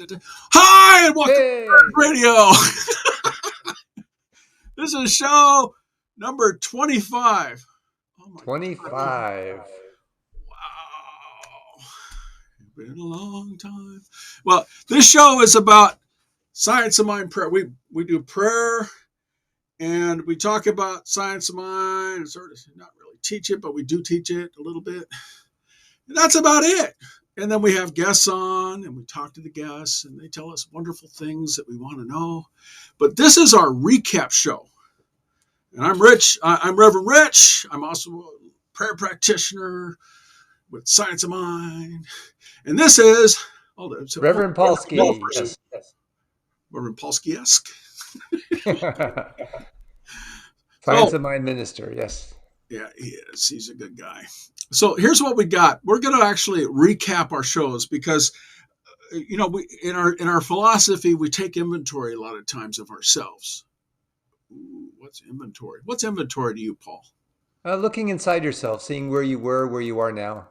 Hi, and welcome Hey, to Radio. This is show number 25. Oh my God. 25. Wow. It's been a long time. Well, this show is about science of mind prayer. We do prayer and we talk about science of mind and sort of not really teach it, but we do teach it a little bit. And that's about it. And then we have guests on and we talk to the guests and they tell us wonderful things that we want to know. But this is our recap show. And I'm Rich. I'm Reverend Rich. I'm also a prayer practitioner with Science of Mind. And this is, Reverend Polsky. Yes. Reverend Polsky-esque. Science So, of Mind Minister. Yes. yeah, he is. He's a good guy. So here's what we got. We're going to actually recap our shows because we in our philosophy we take inventory a lot of times of ourselves. Ooh, what's inventory? What's inventory to you, Paul? Looking inside yourself, seeing where you were, where you are now.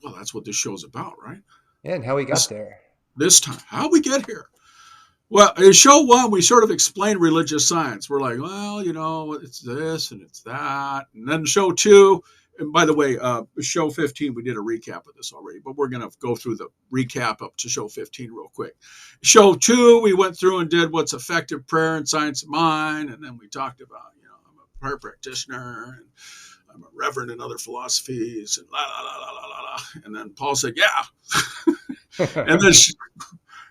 Well, that's what this show's about, right? Yeah, and how we got This there. this time, how we get here? Well, in show one, we sort of explained religious science. We're like, well, it's this and it's that, and then show two. And by the way, show 15, we did a recap of this already, but we're going to go through the recap up to show 15 real quick. Show two, we went through and did what's effective prayer and science of mind. And then we talked about, I'm a prayer practitioner and I'm a reverend in other philosophies and la, la, la, la, la, la, la. And then Paul said, yeah. and then,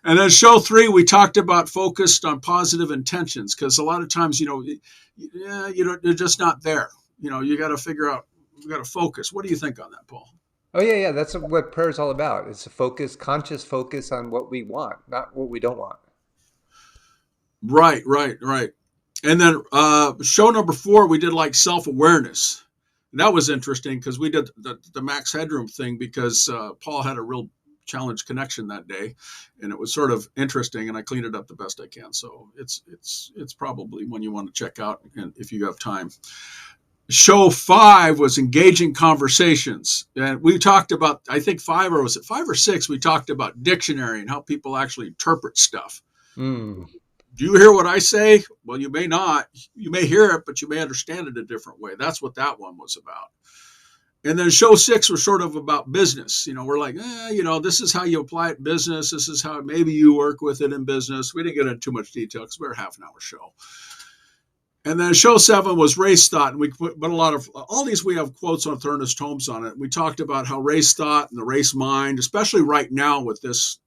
and then show three, we talked about focused on positive intentions because a lot of times, they're just not there. You got to figure out, you got to focus. What do you think on that, Paul? Oh, yeah, yeah. That's what prayer is all about. It's a focus, conscious focus on what we want, not what we don't want. Right, right, right. And then show number four, we did like self-awareness. And that was interesting because we did the max headroom thing because Paul had a real challenge connection that day, and it was sort of interesting. And I cleaned it up the best I can. So it's probably one you want to check out and if you have time. Show five was engaging conversations, and we talked about I think five or was it five or six? We talked about dictionary and how people actually interpret stuff. Mm. Do you hear what I say? Well, you may not. You may hear it, but you may understand it a different way. That's what that one was about. And then show six was sort of about business. We're like, this is how you apply it in business. This is how maybe you work with it in business. We didn't get into too much detail because we're a half an hour show. And then show seven was race thought. And we put a lot of all these, we have quotes on Ernest Holmes on it. We talked about how race thought and the race mind, especially right now with this,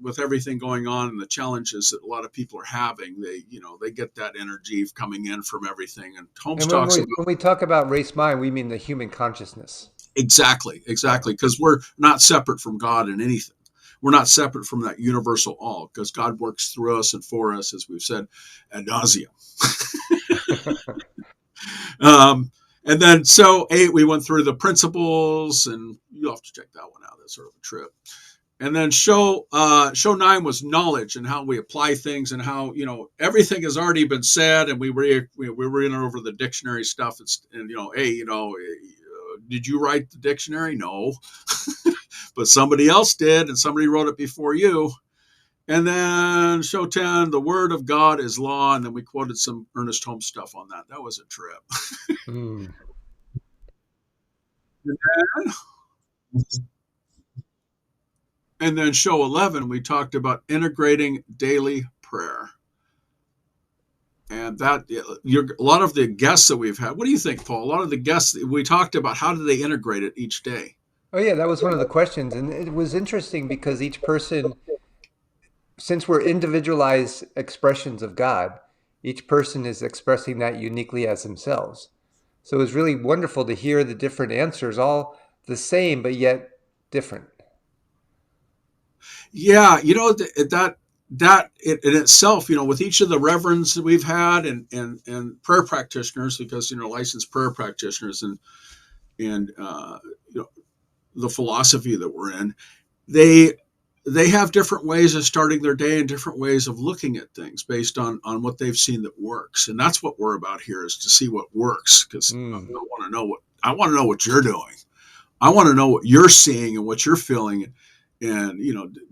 with everything going on and the challenges that a lot of people are having, they get that energy coming in from everything. And Holmes And when talks we, about when we talk about race mind, we mean the human consciousness. exactly, Yeah. because we're not separate from God in anything. We're not separate from that universal all because God works through us and for us, as we've said ad nauseum. And then show eight, we went through the principles, and you'll have to check that one out. That's sort of a trip. And then show nine was knowledge and how we apply things and how everything has already been said, and we were in over the dictionary stuff. Did you write the dictionary? No, but somebody else did, and somebody wrote it before you. And then show 10, the word of God is law. And then we quoted some Ernest Holmes stuff on that. That was a trip. Mm. And then show 11, we talked about integrating daily prayer. And that a lot of the guests that we've had, what do you think, Paul? A lot of the guests we talked about, how do they integrate it each day? Oh, yeah, that was one of the questions. And it was interesting because each person, since we're individualized expressions of God, each person is expressing that uniquely as themselves. So it was really wonderful to hear the different answers, all the same, but yet different. Yeah, that in itself, with each of the reverends that we've had and prayer practitioners, because licensed prayer practitioners and the philosophy that we're in, they have different ways of starting their day and different ways of looking at things based on what they've seen that works. And that's what we're about here, is to see what works, because Mm. I want to know what you're doing. I want to know what you're seeing and what you're feeling. And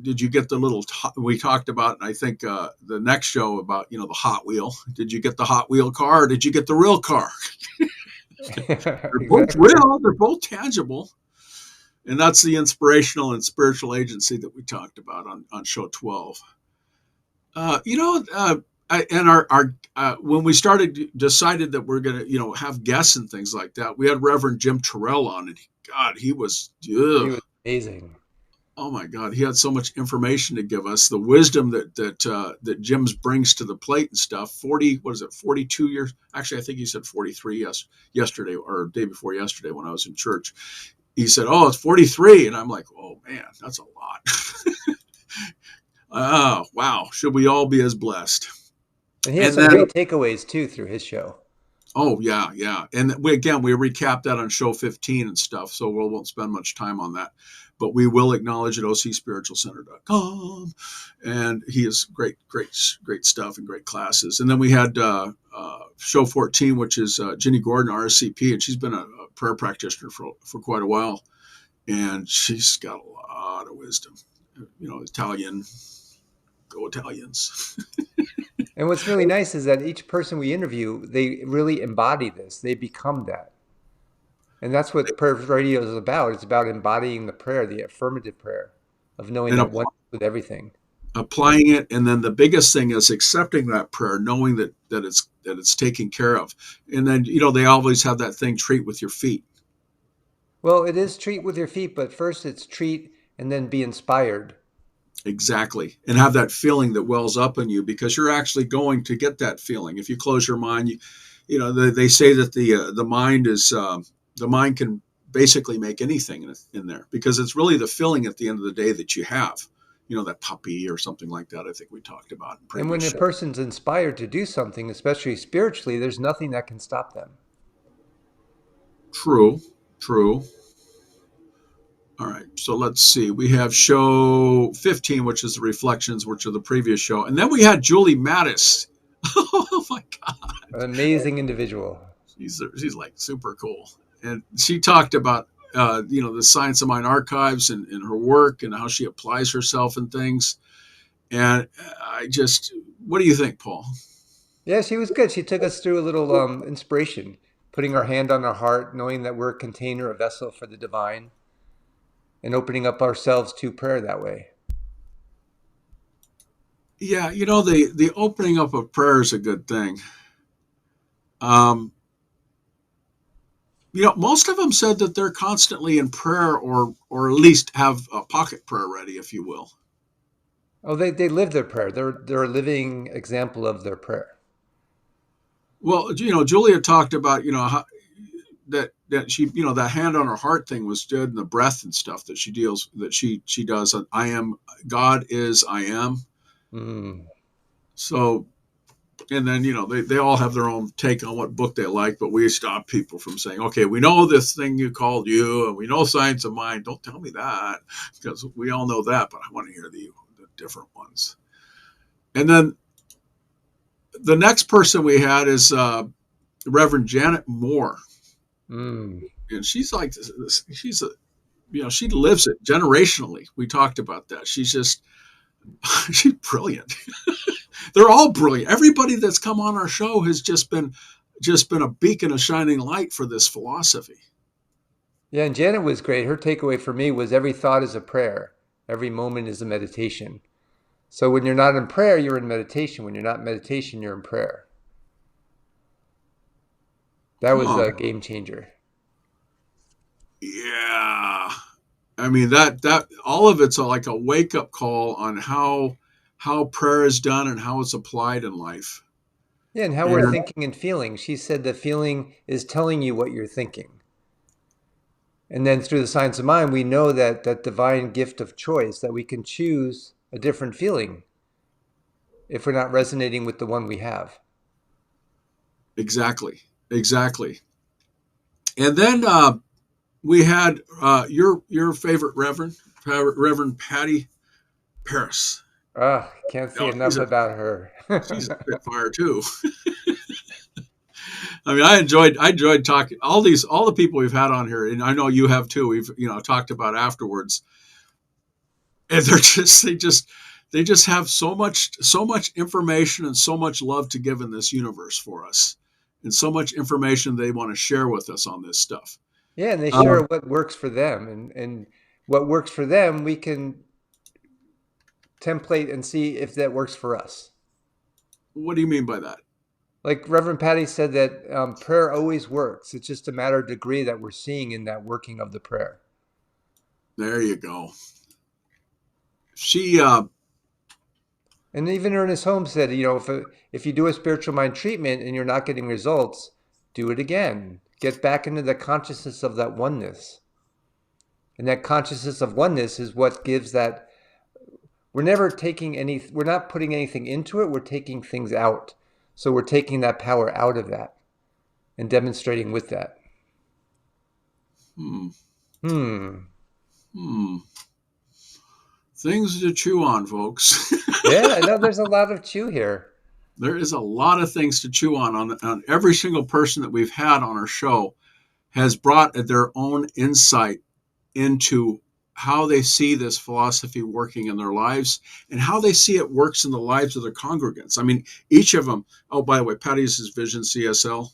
did you get the little? We talked about, I think the next show about the Hot Wheel. Did you get the Hot Wheel car? Or did you get the real car? They're both Exactly. real. They're both tangible. And that's the inspirational and spiritual agency that we talked about on show 12. Uh, you know, uh, and our when we decided that we're gonna have guests and things like that, we had Reverend Jim Terrell on, and God, he was He ugh, was amazing. oh my God, he had so much information to give us, the wisdom that Jim's brings to the plate and stuff. 40, what is it, 42 years? Actually, I think he said 43 yesterday or day before yesterday when I was in church. He said, "Oh, it's 43," and I'm like, "Oh man, that's a lot." Oh wow, should we all be as blessed? And he has And some then great takeaways too through his show. oh yeah, yeah, and we recapped that on show 15 and stuff, so we won't spend much time on that, but we will acknowledge at ocspiritualcenter.com, and he has great stuff and great classes. And then we had show 14, which is Ginny Gordon, RSCP, and she's been a prayer practitioner for quite a while, and she's got a lot of wisdom. Italian, go Italians. And what's really nice is that each person we interview, they really embody this. They become that. And that's what prayer radio is about. It's about embodying the prayer, the affirmative prayer of knowing And that one with everything. applying it, and then the biggest thing is accepting that prayer, knowing that it's taken care of. And then they always have that thing, treat with your feet. Well, it is treat with your feet, but first it's treat and then be inspired. Exactly. And have that feeling that wells up in you, because you're actually going to get that feeling if you close your mind. They say that the mind can basically make anything in there, because it's really the feeling at the end of the day that you have, that puppy or something like that. I think we talked about in And when previous a shows. person's inspired to do something, especially spiritually, there's nothing that can stop them. True, true. All right, so let's see. We have show 15, which is the reflections, which are the previous show. And then we had Julie Mattis. Oh my God. An amazing individual. She's like super cool. And she talked about, the Science of Mind archives and her work and how she applies herself and things. And what do you think, Paul? Yeah, she was good. She took us through a little inspiration, putting our hand on our heart, knowing that we're a container, a vessel for the divine, and opening up ourselves to prayer that way. Yeah, the opening up of prayer is a good thing. Um, most of them said that they're constantly in prayer, or at least have a pocket prayer ready, if you will. Oh, they live their prayer. They're a living example of their prayer. Well, Julia talked about how, that she that hand on her heart thing was good, and the breath and stuff that she does. I am God is I am. Mm. So, and then they all have their own take on what book they like, but we stop people from saying, okay, we know this thing you called you, and we know Science of Mind. Don't tell me that, because we all know that, but I want to hear the different ones. And then the next person we had is Reverend Janet Moore, Mm. and she's like, she's a she lives it generationally. We talked about that. She's just she's brilliant. They're all brilliant. Everybody that's come on our show has just been a beacon of shining light for this philosophy. Yeah, and Janet was great. Her takeaway for me was every thought is a prayer, every moment is a meditation. So when you're not in prayer, you're in meditation. When you're not in meditation, you're in prayer. That was Huh. a game changer. Yeah. I mean, that all of it's like a wake up call on how prayer is done and how it's applied in life. Yeah, and how we're And thinking and feeling. She said the feeling is telling you what you're thinking. And then through the science of mind, we know that divine gift of choice, that we can choose a different feeling if we're not resonating with the one we have. exactly, exactly. And then we had your favorite Reverend Patty Paris. Ah, can't say Oh, enough about her. she's a spitfire too. I mean, I enjoyed talking all the people we've had on here, and I know you have too. We've talked about afterwards. and they just have so much information and so much love to give in this universe for us, and so much information they want to share with us on this stuff. Yeah, and they share Um, what works for them, and what works for them, we can template and see if that works for us. what do you mean by that? Like Reverend Patty said that prayer always works. It's just a matter of degree that we're seeing in that working of the prayer. There you go. She And even Ernest Holmes said, if you do a spiritual mind treatment and you're not getting results, do it again. Get back into the consciousness of that oneness. And that consciousness of oneness is what gives that. We're not putting anything into it, we're taking things out. So we're taking that power out of that and demonstrating with that. hmm, Hmm. hmm. Things to chew on, folks. Yeah, I know there's a lot of chew here. There is a lot of things to chew on every single person that we've had on our show has brought their own insight into how they see this philosophy working in their lives and how they see it works in the lives of their congregants. I mean, each of them. Oh, by the way, Patty's is Vision CSL.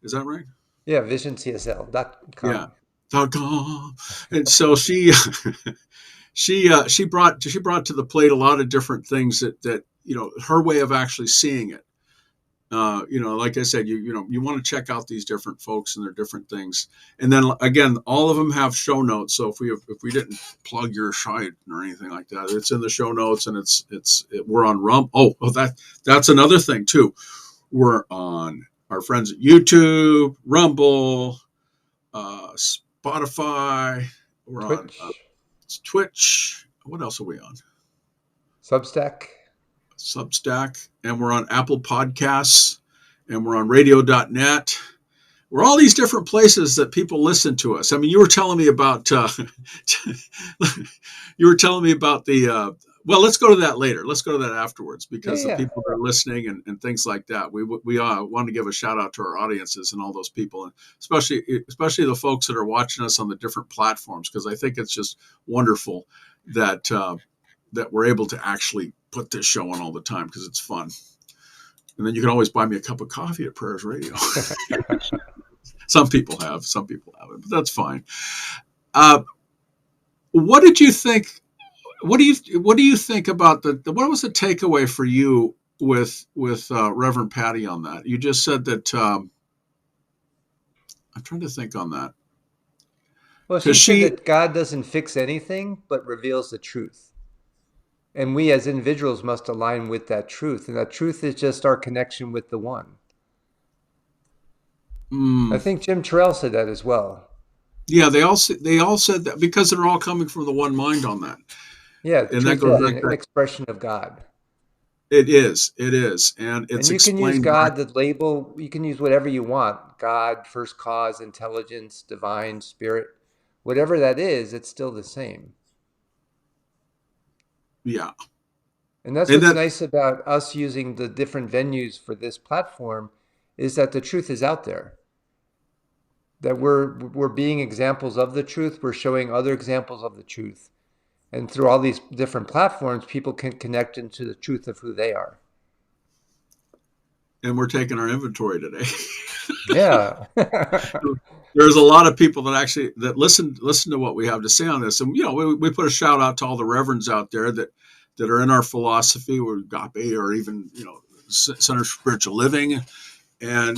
Is that right? Yeah, visioncsl.com. Yeah. And so she brought to the plate a lot of different things that her way of actually seeing it. Like I said, you want to check out these different folks and their different things, and then again, all of them have show notes. So if we didn't plug your site or anything like that, it's in the show notes, and we're on Rumble. That's another thing too. We're on our friends at YouTube, Rumble, Spotify. We're on Twitch, Twitch. What else are we on? Substack. Substack, and we're on Apple Podcasts, and we're on radio.net. We're all these different places that people listen to us. I mean, you were telling me about the well, let's go to that later. Let's go to that afterwards, Yeah, because the yeah. people that are listening and things like that. We want to give a shout out to our audiences and all those people, and especially the folks that are watching us on the different platforms, because I think it's just wonderful that that we're able to actually put this show on all the time, because it's fun. And then you can always buy me a cup of coffee at Prayers Radio. Some people haven't, but that's fine. Uh, what did you think? What do you think about what was the takeaway for you with Reverend Patty on that? You just said that. I'm trying to think on that, Well, because she said she. that God doesn't fix anything but reveals the truth. And we as individuals must align with that truth. And that truth is just our connection with the one. I Mm, think Jim Terrell said that as well. yeah, they all said that, because they're all coming from the one mind on that, Yeah, and that truth goes is back an to. expression of God. It is, and And it's you can use explained by. God, the label, you can use whatever you want God, first cause, intelligence, divine, spirit. Whatever that is, it's still the same. Yeah, And that's and what's that. nice about us using the different venues for this platform is that the truth is out there. That we're being examples of the truth, we're showing other examples of the truth. And through all these different platforms, people can connect into the truth of who they are. And we're taking our inventory today. Yeah. There's a lot of people that actually that listen to what we have to say on this, and we put a shout out to all the reverends out there that are in our philosophy, or agape, or even Center for Spiritual Living, and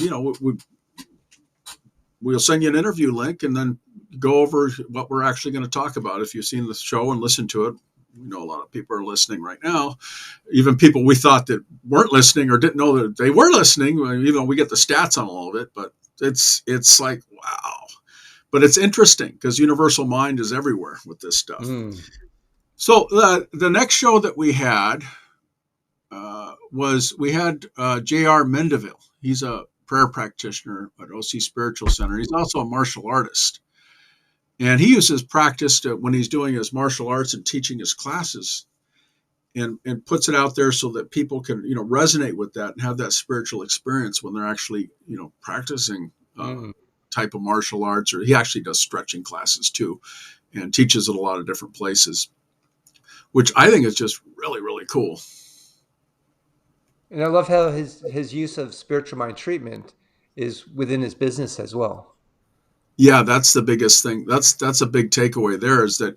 we'll send you an interview link, and then go over what we're actually going to talk about. If you've seen the show and listened to it, we know a lot of people are listening right now, even people we thought that weren't listening or didn't know that they were listening. Even though we get the stats on all of it, but it's like, wow. But it's interesting, because universal mind is everywhere with this stuff. Mm. So the next show that we had was we had J.R. Mendeville. He's a prayer practitioner at OC Spiritual Center. He's also a martial artist. And he uses practice when he's doing his martial arts and teaching his classes, and puts it out there so that people can resonate with that and have that spiritual experience when they're actually practicing Mm. type of martial arts. Or he actually does stretching classes too, and teaches at a lot of different places. which I think is just really, really cool. And I love how his use of spiritual mind treatment is within his business as well. Yeah, that's the biggest thing. That's a big takeaway there is that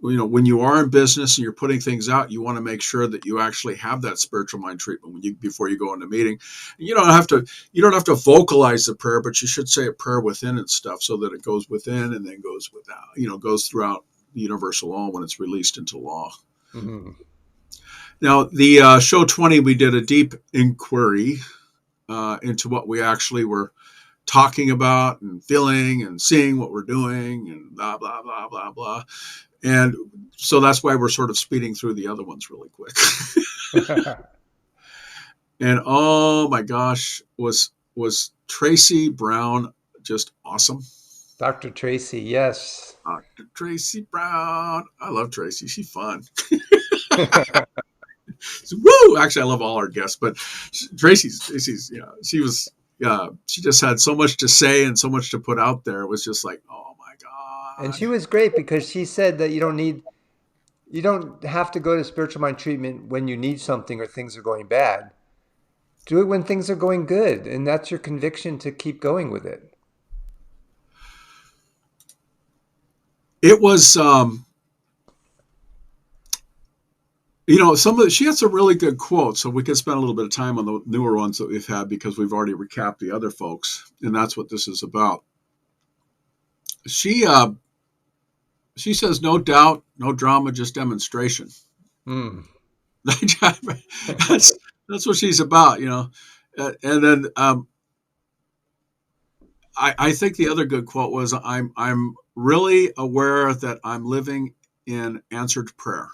when you are in business and you're putting things out, you want to make sure that you actually have that spiritual mind treatment before you go into a meeting. You don't have to vocalize the prayer, but you should say a prayer within and stuff so that it goes within and then goes without, goes throughout the universal law when it's released into law. Hmm. Now, the show 20, we did a deep inquiry into what we actually were talking about and feeling and seeing what we're doing and blah, blah, blah, blah, blah. And so that's why we're sort of speeding through the other ones really quick. And oh my gosh, was Tracy Brown just awesome? Dr. Tracy, yes. Dr. Tracy Brown. I love Tracy. She's fun. So, woo! Actually, I love all our guests, but Tracy's, she just had so much to say and so much to put out there. It was just like, oh my And God. she was great because she said that you don't have to go to spiritual mind treatment when you need something or things are going bad. Do it when things are going good, and that's your conviction to keep going with it. It was, she had some really good quotes, so we could spend a little bit of time on the newer ones that we've had because we've already recapped the other folks, and that's what this is about. She says, "No doubt, no drama, just demonstration." Mm. that's what she's about. And then I think the other good quote was, "I'm really aware that I'm living in answered prayer."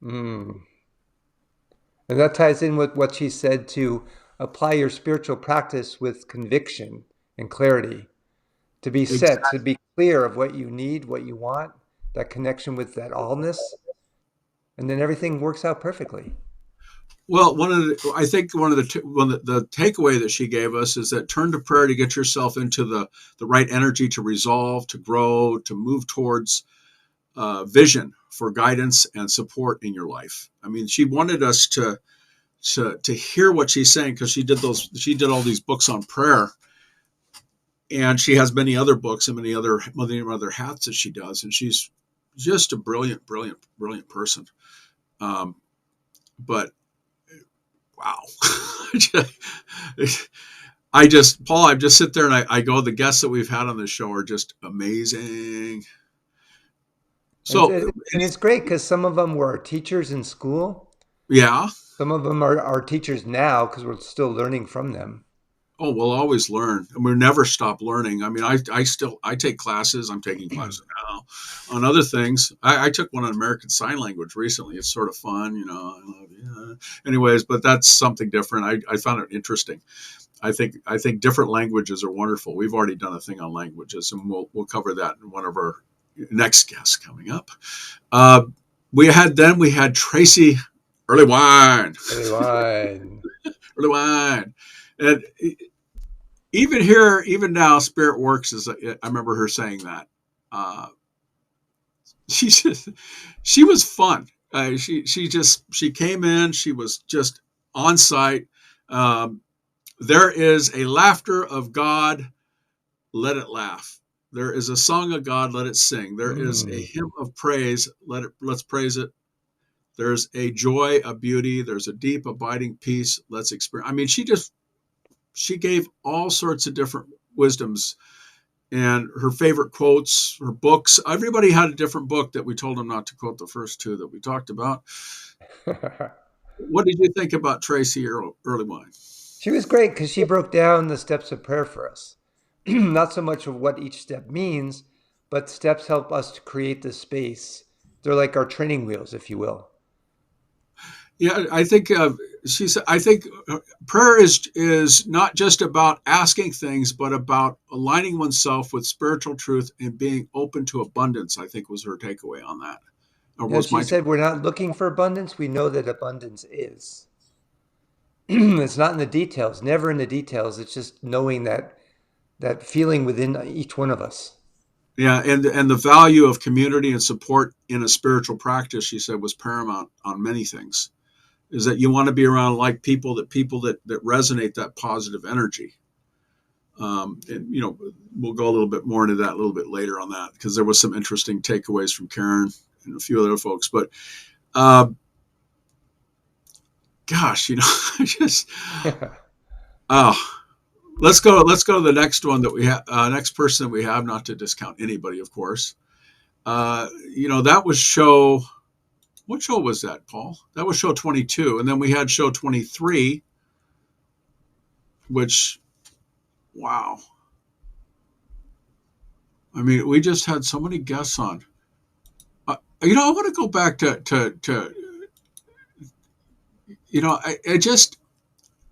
Mm. And that ties in with what she said to apply your spiritual practice with conviction and clarity, to be set, to Exactly. be clear of what you need, what you want, that connection with that allness, and then everything works out perfectly. Well, I think one of the takeaway that she gave us is that turn to prayer to get yourself into the right energy to resolve, to grow, to move towards vision for guidance and support in your life. I mean, she wanted us to hear what she's saying because she did all these books on prayer, and she has many other books and many other hats that she does, and she's just a brilliant, brilliant, brilliant person. Um, but wow. Paul, I just sit there and I go, the guests that we've had on the show are just amazing. And, So, and it's great because some of them were teachers in school. yeah. Some of them are teachers now because we're still learning from them. Oh, we'll always learn, and we'll never stop learning. I mean, I take classes. I'm taking classes now on other things. I took one on American Sign Language recently. It's sort of fun. Yeah. Anyways, but that's something different. I found it interesting. I think different languages are wonderful. We've already done a thing on languages, and we'll cover that in one of our next guests coming up. Uh, we had Tracy Early Wine, Early wine. Early Wine, and even here, even now, Spirit Works is. I remember her saying that. Uh, she just, she was fun. She came in. She was just on site. Um, there is a laughter of God. Let it laugh. There is a song of God. Let it sing. There is a Mm. hymn of praise. Let's praise it. There's a joy, a beauty. There's a deep, abiding peace. Let's experience. I mean, she gave all sorts of different wisdoms and her favorite quotes, her books. Everybody had a different book that we told them not to quote the first two that we talked about. What did you think about Tracy Early Wine? She was great because she broke down the steps of prayer for us. Not so much of what each step means, but steps help us to create the space. They're like our training wheels, if you will. Yeah, I think she said. I think prayer is not just about asking things, but about aligning oneself with spiritual truth and being open to abundance. I think was her takeaway on that, or And was she my said, we're not looking for abundance. We know that abundance is. It's not in the details, never in the details. It's just knowing that feeling within each one of us. Yeah, and the value of community and support in a spiritual practice, she said, was paramount on many things. Is that you want to be around like people that resonate that positive energy. And we'll go a little bit more into that a little bit later on that, because there was some interesting takeaways from Karen and a few other folks. But uh, gosh, I just oh, let's go to the next one that we have, next person that we have, not to discount anybody, of course. That was show. What show was that, Paul? That was show 22, and then we had show 23, which, wow. I mean, we just had so many guests on. I want to go back to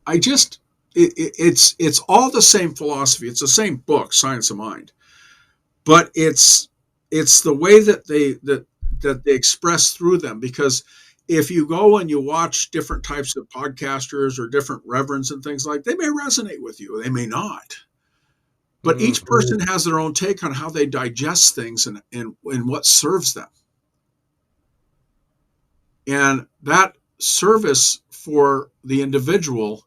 I just, it's all the same philosophy. It's the same book, Science of Mind, but it's the way that they express through them. Because if you go and you watch different types of podcasters or different reverends and things like, they may resonate with you, they may not. But each Mhm. person has their own take on how they digest things and what serves them. And that service for the individual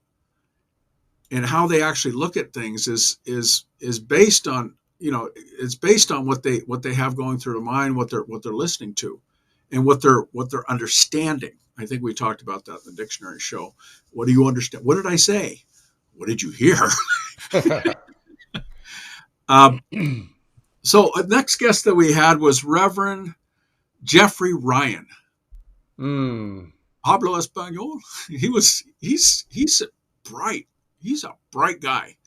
and how they actually look at things is based on, it's based on what they have going through their mind, what they're listening to, and what they're understanding. I think we talked about that in the dictionary show. What do you understand? What did I say? What did you hear? um, so next guest that we had was Reverend Jeffrey Ryan. Mm. Hablo Espanol. He's bright. He's a bright guy.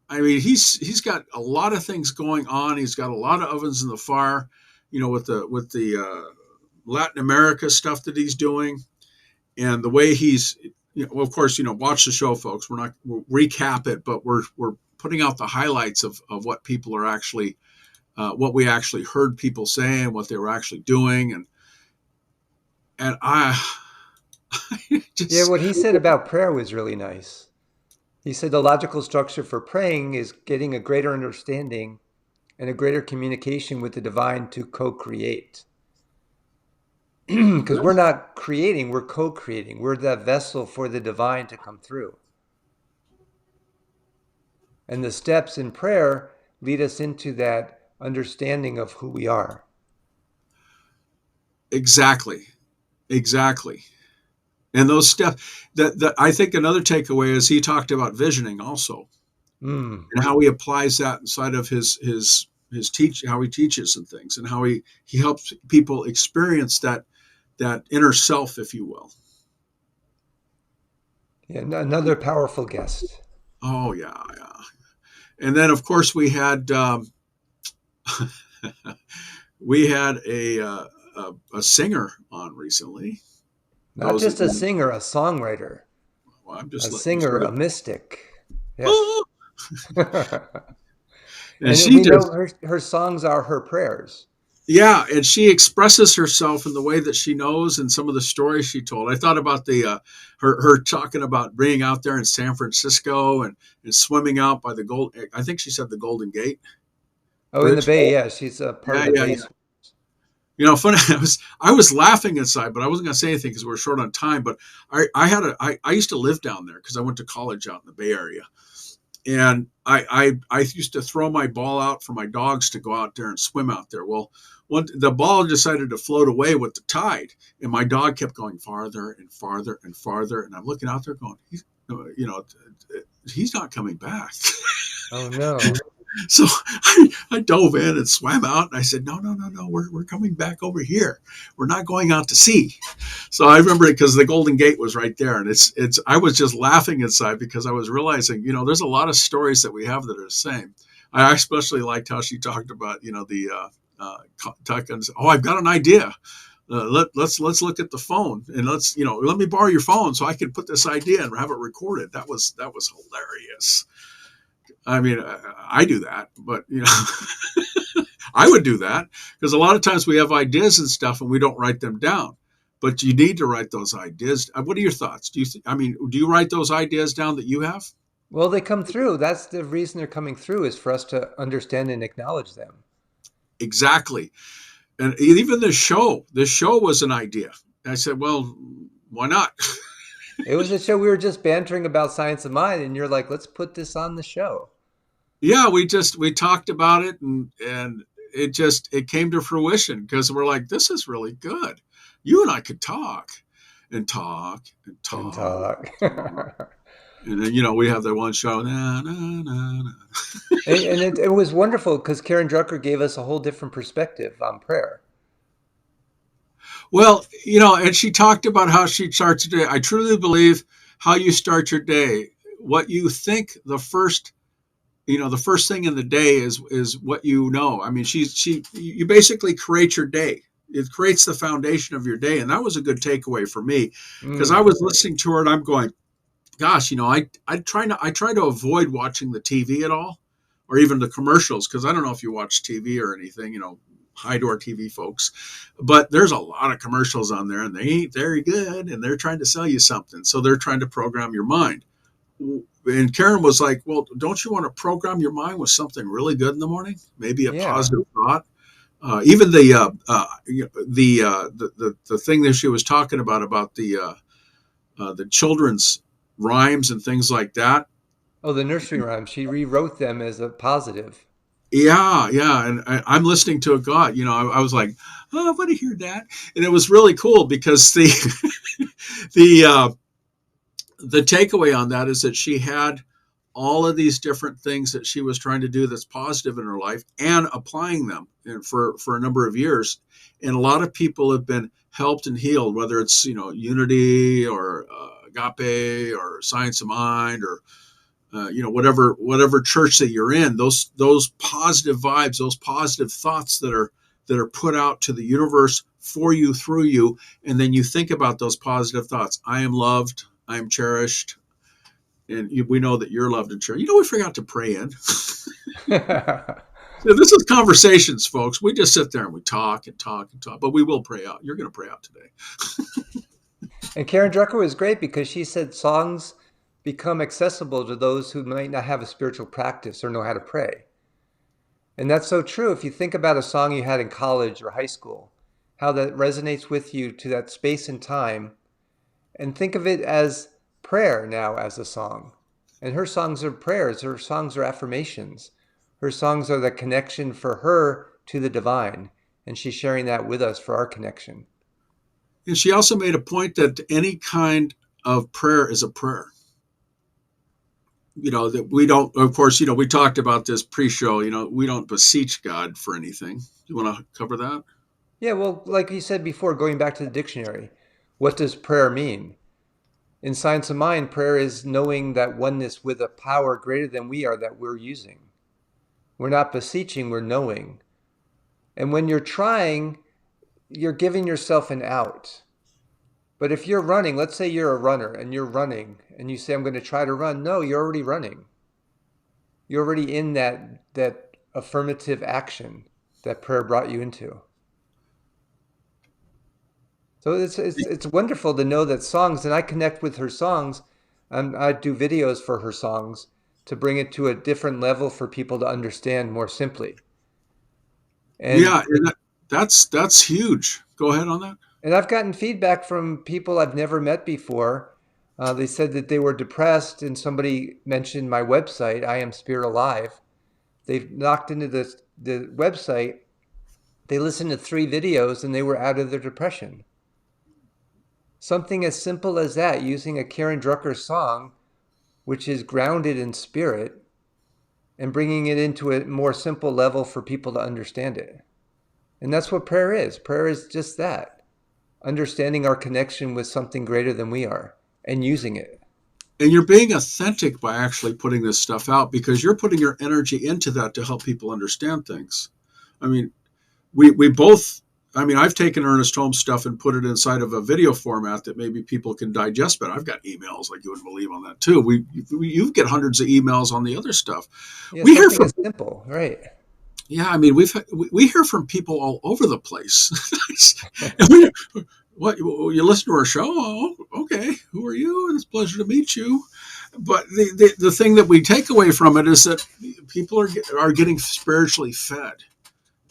I mean, he's got a lot of things going on. He's got a lot of ovens in the fire, with the Latin America stuff that he's doing, and the way he's, well, of course, watch the show, folks. We'll recap it, but we're putting out the highlights of what people are actually, what we actually heard people say and what they were actually doing, and I Yeah, just what he said about prayer was really nice. He said the logical structure for praying is getting a greater understanding and a greater communication with the divine to co-create. Because we're not creating, we're co-creating. We're that vessel for the divine to come through. And the steps in prayer lead us into that understanding of who we are. exactly, exactly. And those steps, that I think another takeaway is he talked about visioning also, Mm. and how he applies that inside of his teach, how he teaches and things, and how he helps people experience that inner self, if you will. Yeah, another powerful guest. Oh yeah, yeah. And then of course we had we had a singer on recently. Not Those that just a you, singer, a songwriter, well, I'm a just letting you singer, sort a of, mystic. Yes. oh, and And she we know just, her songs are her prayers. yeah, and she expresses herself in the way that she knows, and some of the stories she told. I thought about the her talking about being out there in San Francisco and swimming out by the gold. I think she said the Golden Gate Oh, in the Bridge. Bay, yeah, she's a part of Yeah, the yeah, Bay. yeah. Funny. I was laughing inside, but I wasn't going to say anything because we were short on time. But I used to live down there because I went to college out in the Bay Area, and I used to throw my ball out for my dogs to go out there and swim out there. Well, the ball decided to float away with the tide, and my dog kept going farther and farther and farther, and I'm looking out there going, he's not coming back. Oh no. So I dove in and swam out, and I said, no, no, no, no, we're coming back over here. We're not going out to sea. So I remember it because the Golden Gate was right there, and it's. I was just laughing inside because I was realizing, there's a lot of stories that we have that are the same. I especially liked how she talked about, the oh, I've got an idea. Let's look at the phone, and let me borrow your phone so I can put this idea and have it recorded. That was hilarious. I mean, I do that, but I would do that because a lot of times we have ideas and stuff and we don't write them down. But you need to write those ideas. What are your thoughts? Do you write those ideas down that you have? Well, they come through. That's the reason they're coming through is for us to understand and acknowledge them. Exactly. And even this show was an idea. I said, well, why not? It was a show we were just bantering about science of mind, and you're like, let's put this on the show. Yeah, we talked about it, and it came to fruition because we're like, this is really good. You and I could talk and talk and And talk talk. and talk. And then, we have that one show, na, na, na, na. And it was wonderful because Karen Drucker gave us a whole different perspective on prayer. Well, and she talked about how she starts her day. I truly believe how you start your day, what you think the first thing in the day is what you know. I mean, you basically create your day. It creates the foundation of your day, and that was a good takeaway for me because I Mm. was listening to her and I'm going, gosh, I try to avoid watching the TV at all, or even the commercials, because I don't know if you watch TV or anything. Hi to our TV folks, but there's a lot of commercials on there, and they ain't very good, and they're trying to sell you something, so they're trying to program your mind. And Karen was like, well, don't you want to program your mind with something really good in the morning? Maybe a Yeah. positive thought. Even the thing that she was talking about the children's rhymes and things like that. Oh, the nursery rhymes. She rewrote them as a positive. Yeah, yeah. And I'm listening to it. God, I was like, oh, I want to hear that. And it was really cool because the uh, the takeaway on that is that she had all of these different things that she was trying to do that's positive in her life and applying them for a number of years. And a lot of people have been helped and healed, whether it's unity or agape or science of mind or whatever church that you're in. Those positive vibes, those positive thoughts that are put out to the universe for you, through you, and then you think about those positive thoughts. I am loved, I am cherished, and we know that you're loved and cherished. We forgot to pray in. So this is conversations, folks. We just sit there and we talk and talk and talk, but we will pray out. You're going to pray out today. And Karen Drucker was great because she said songs become accessible to those who might not have a spiritual practice or know how to pray. And that's so true. If you think about a song you had in college or high school, how that resonates with you to that space and time, and think of it as prayer now as a song. And her songs are prayers, her songs are affirmations. Her songs are the connection for her to the divine. And she's sharing that with us for our connection. And she also made a point that any kind of prayer is a prayer. That we don't, of course, we talked about this pre-show, we don't beseech God for anything. You want to cover that? Yeah, well, like you said before, going back to the dictionary, what does prayer mean? In Science of Mind, prayer is knowing that oneness with a power greater than we are that we're using. We're not beseeching, we're knowing. And when you're trying, you're giving yourself an out. But if you're running, let's say you're a runner and you're running and you say, I'm going to try to run. No, you're already running. You're already in that affirmative action that prayer brought you into. So it's wonderful to know that songs, and I connect with her songs, and I do videos for her songs to bring it to a different level for people to understand more simply. Yeah, And and that's huge. Go ahead on that. and I've gotten feedback from people I've never met before. They said that they were depressed, and somebody mentioned my website, I Am Spirit Alive. They've knocked into the website. They listened to 3 videos, and they were out of their depression. Something as simple as that, using a Karen Drucker song, which is grounded in spirit, and bringing it into a more simple level for people to understand it. And that's what prayer is. Prayer is just that, understanding our connection with something greater than we are and using it. And you're being authentic by actually putting this stuff out because you're putting your energy into that to help people understand things. I mean, we both, I've taken Ernest Holmes stuff and put it inside of a video format that maybe people can digest, but I've got emails like you wouldn't believe on that too. You get hundreds of emails on the other stuff. Yeah, We hear something from as simple, right? Yeah, we hear from people all over the place. And what you listen to our show? Oh, okay. Who are you? It's a pleasure to meet you. But the thing that we take away from it is that people are getting spiritually fed.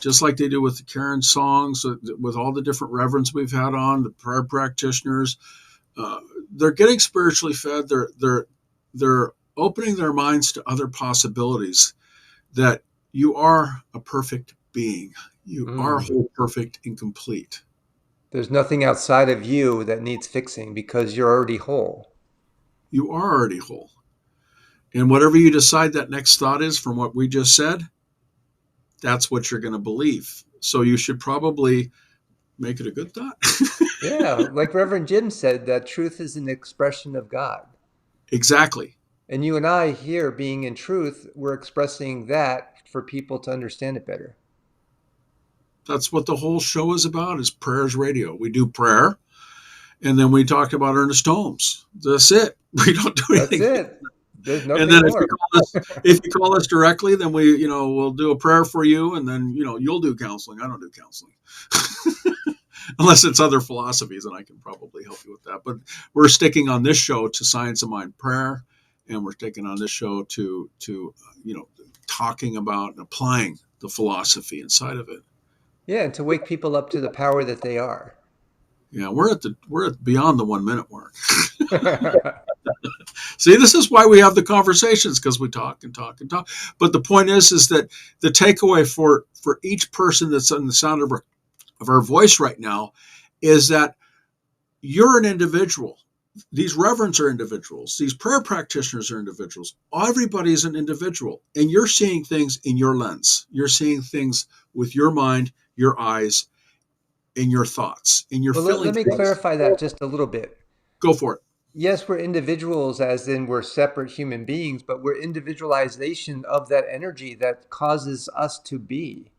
just like they do with the Karen songs, with all the different reverends we've had on, the prayer practitioners. They're getting spiritually fed. They're opening their minds to other possibilities, that you are a perfect being. You are Mm. whole, perfect, and complete. There's nothing outside of you that needs fixing because you're already whole. You are already whole. And whatever you decide that next thought is from what we just said, that's what you're going to believe. So you should probably make it a good thought. Yeah, like Reverend Jim said, that truth is an expression of God. Exactly. And you and I here being in truth, we're expressing that for people to understand it better. That's what the whole show is about, is Prayers Radio. We do prayer, and then we talk about Ernest Holmes. That's it. We don't do That's anything. it. There's And nothing then more. if you call us directly, then we'll do a prayer for you, and then you'll do counseling. I don't do counseling. Unless it's other philosophies, and I can probably help you with that. But we're sticking on this show to Science of Mind prayer, and we're sticking on this show to talking about and applying the philosophy inside of it. Yeah, and to wake people up to the power that they are. Yeah, we're at beyond the 1 minute mark. See, this is why we have the conversations, because we talk and talk and talk. But the point is that the takeaway for each person that's on the sound of our voice right now is that you're an individual. These reverends are individuals. These prayer practitioners are individuals. Everybody's an individual, and you're seeing things in your lens. You're seeing things with your mind, your eyes, and your thoughts, and you're Well, feeling let me things. clarify that just a little bit. Go for it. Yes, we're individuals, as in we're separate human beings, but we're individualization of that energy that causes us to be.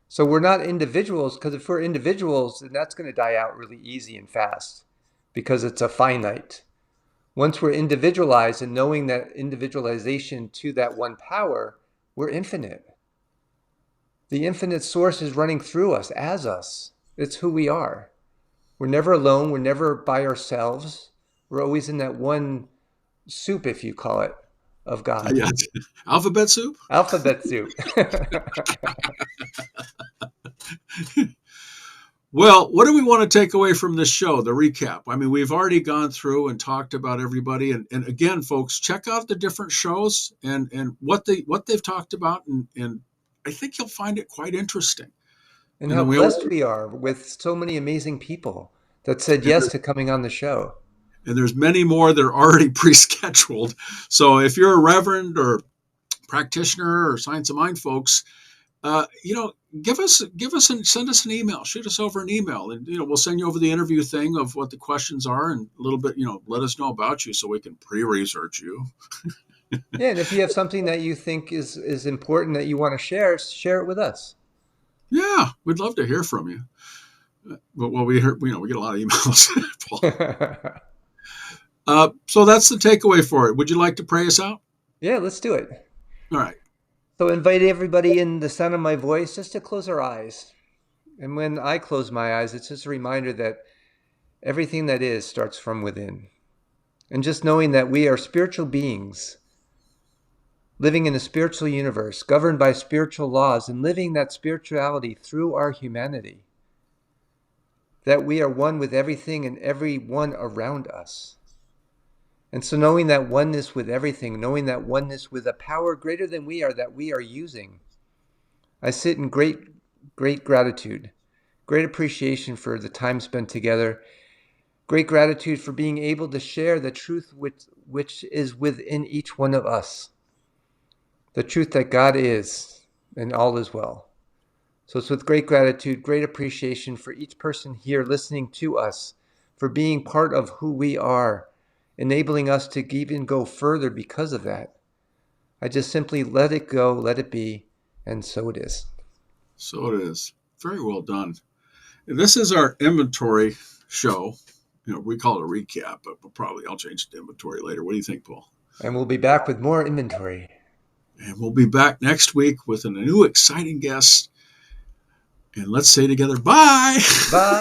So we're not individuals, because if we're individuals, then that's going to die out really easy and fast because it's a finite. Once we're individualized and knowing that individualization to that one power, we're infinite. The infinite source is running through us as us. It's who we are. We're never alone. We're never by ourselves. We're always in that one soup, if you call it, of God. Yeah. Alphabet soup. Alphabet soup. Well, what do we want to take away from this show? The recap. I mean, we've already gone through and talked about everybody. And again, folks, check out the different shows and what they've talked about. And I think you'll find it quite interesting. And And how then blessed we are with so many amazing people that said yes to coming on the show. and there's many more that are already pre-scheduled. So if you're a reverend or practitioner or Science of Mind folks, give us and send us an email, shoot us over an email, and we'll send you over the interview thing of what the questions are, and a little bit, let us know about you so we can pre-research you. Yeah, and if you have something that you think is important that you want to share it with us. Yeah, we'd love to hear from you. But we heard, we get a lot of emails. So that's the takeaway for it. Would you like to pray us out? Yeah, let's do it. All right. So invite everybody in the sound of my voice just to close our eyes. And when I close my eyes, it's just a reminder that everything that is starts from within. And just knowing that we are spiritual beings living in a spiritual universe, governed by spiritual laws, and living that spirituality through our humanity. That we are one with everything and everyone around us. And so knowing that oneness with everything, knowing that oneness with a power greater than we are that we are using, I sit in great gratitude, great appreciation for the time spent together, great gratitude for being able to share the truth which is within each one of us, the truth that God is and all is well. So it's with great gratitude, great appreciation for each person here listening to us, for being part of who we are, enabling us to even go further because of that. I just simply let it go, let it be, and so it is. So it is. Very well done. And this is our inventory show. We call it a recap, but I'll change it to inventory later. What do you think, Paul? And we'll be back with more inventory. And we'll be back next week with a new exciting guest. And let's say together, bye. Bye.